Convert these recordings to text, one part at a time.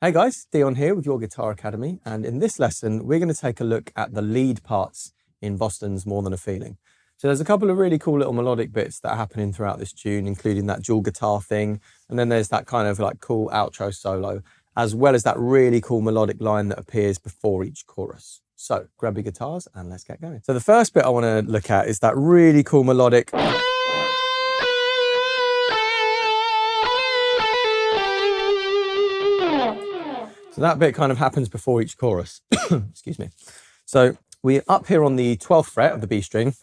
Hey guys, Dion here with Your Guitar Academy, and in this lesson we're going to take a look at the lead parts in Boston's More Than a Feeling. So there's a couple of really cool little melodic bits that are happening throughout this tune, including that dual guitar thing, and then there's that kind of like cool outro solo, as well as that really cool melodic line that appears before each chorus. So grab your guitars and let's get going. So the first bit I want to look at is that really cool melodic. So that bit kind of happens before each chorus. Excuse me. So we're up here on the 12th fret of the B string.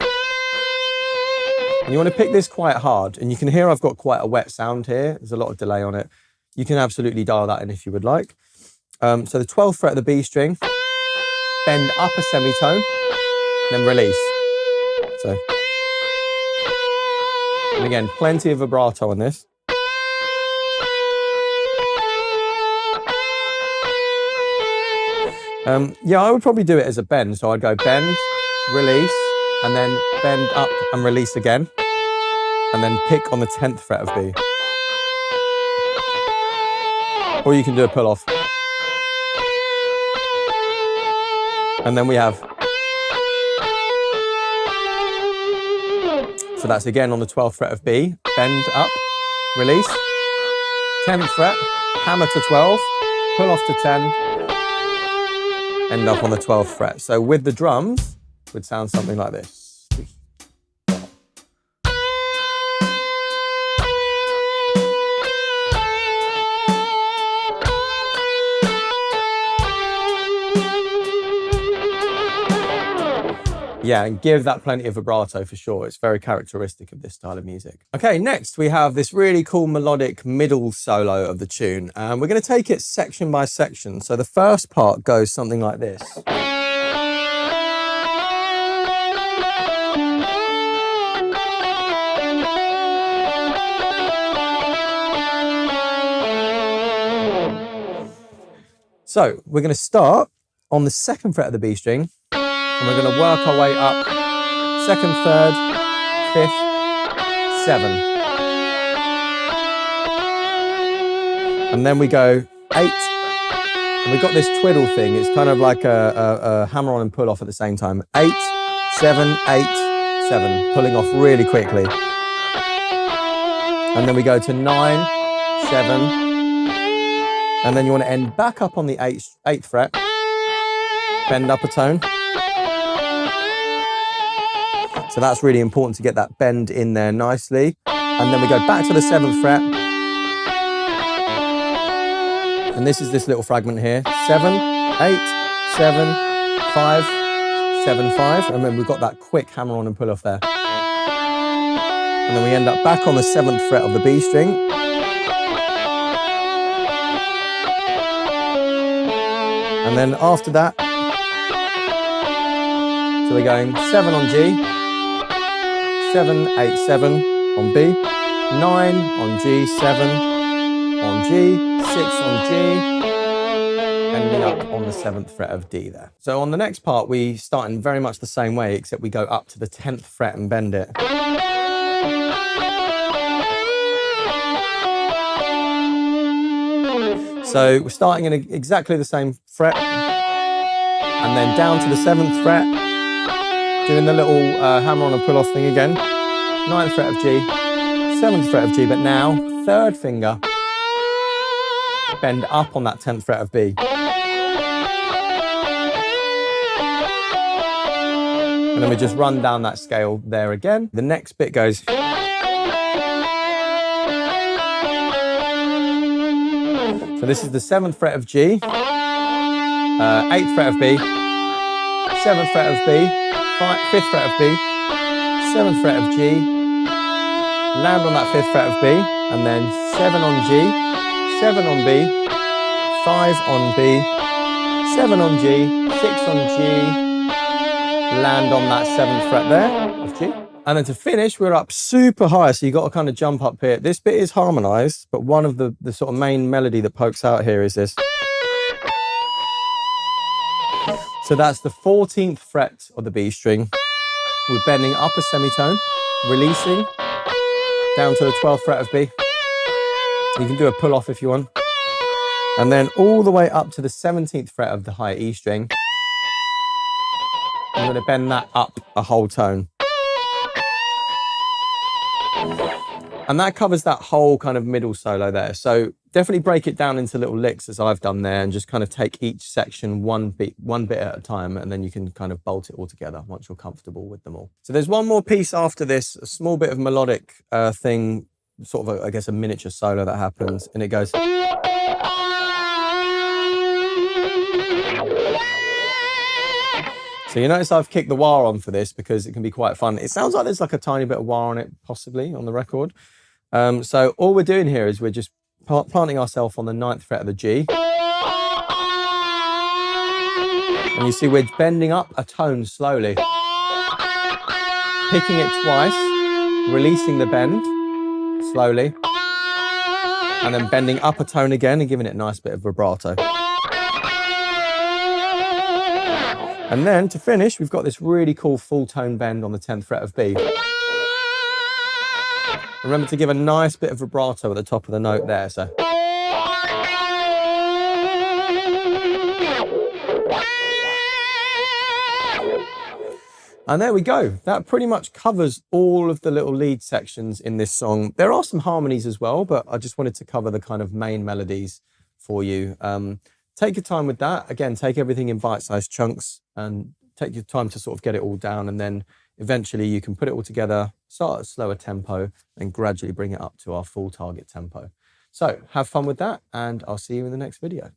And you want to pick this quite hard. And you can hear I've got quite a wet sound here. There's a lot of delay on it. You can absolutely dial that in if you would like. So the 12th fret of the B string, bend up a semitone, then release. So, and again, plenty of vibrato on this. Yeah, I would probably do it as a bend. So I'd go bend, release, and then bend up and release again. And then pick on the 10th fret of B. Or you can do a pull off. And then we have. So that's again on the 12th fret of B. Bend up, release, 10th fret, hammer to 12, pull off to 10. End up on the 12th fret. So with the drums, it would sound something like this. Yeah, and give that plenty of vibrato for sure. It's very characteristic of this style of music. Okay, next we have this really cool melodic middle solo of the tune. And we're going to take it section by section. So the first part goes something like this. So we're going to start on the 2nd fret of the B string. And we're going to work our way up 2nd, 3rd, 5th, 7. And then we go 8. And we've got this twiddle thing. It's kind of like a hammer on and pull off at the same time. 8, 7, 8, 7. Pulling off really quickly. And then we go to 9, 7. And then you want to end back up on the 8th fret. Bend up a tone. So that's really important to get that bend in there nicely. And then we go back to the 7th fret. And this is this little fragment here. 7, 8, 7, 5, 7, 5. And then we've got that quick hammer on and pull off there. And then we end up back on the 7th fret of the B string. And then after that, so we're going 7 on G, 7, 8, 7 on B, 9 on G, 7 on G, 6 on G, ending up on the 7th fret of D there. So on the next part, we start in very much the same way, except we go up to the 10th fret and bend it. So we're starting in exactly the same fret, and then down to the 7th fret, doing the little hammer on and pull off thing again. 9th fret of G, 7th fret of G, but now 3rd finger, bend up on that 10th fret of B. And then we just run down that scale there again. The next bit goes. So this is the 7th fret of G, 8th fret of B, 7th fret of B, 5th fret of B, 7th fret of G, land on that 5th fret of B, and then 7 on G, 7 on B, 5 on B, 7 on G, 6 on G, land on that 7th fret there of G. And then to finish, we're up super high, so you've got to kind of jump up here. This bit is harmonized, but one of the sort of main melody that pokes out here is this. So that's the 14th fret of the B string. We're bending up a semitone, releasing, down to the 12th fret of B. You can do a pull off if you want. And then all the way up to the 17th fret of the high E string. I'm going to bend that up a whole tone. And that covers that whole kind of middle solo there. So definitely break it down into little licks as I've done there, and just kind of take each section one bit at a time, and then you can kind of bolt it all together once you're comfortable with them all. So there's one more piece after this, a small bit of melodic thing, sort of, I guess, a miniature solo that happens, and it goes. So you notice I've kicked the wah on for this because it can be quite fun. It sounds like there's like a tiny bit of wah on it, possibly, on the record. So all we're doing here is we're just planting ourselves on the 9th fret of the G. And you see we're bending up a tone slowly. Picking it twice, releasing the bend slowly, and then bending up a tone again and giving it a nice bit of vibrato. And then to finish, we've got this really cool full tone bend on the 10th fret of B. Remember to give a nice bit of vibrato at the top of the note there. So. And there we go. That pretty much covers all of the little lead sections in this song. There are some harmonies as well, but I just wanted to cover the kind of main melodies for you. Take your time with that. Again, take everything in bite-sized chunks and take your time to sort of get it all down, and then eventually you can put it all together, start at a slower tempo, and gradually bring it up to our full target tempo. So have fun with that, and I'll see you in the next video.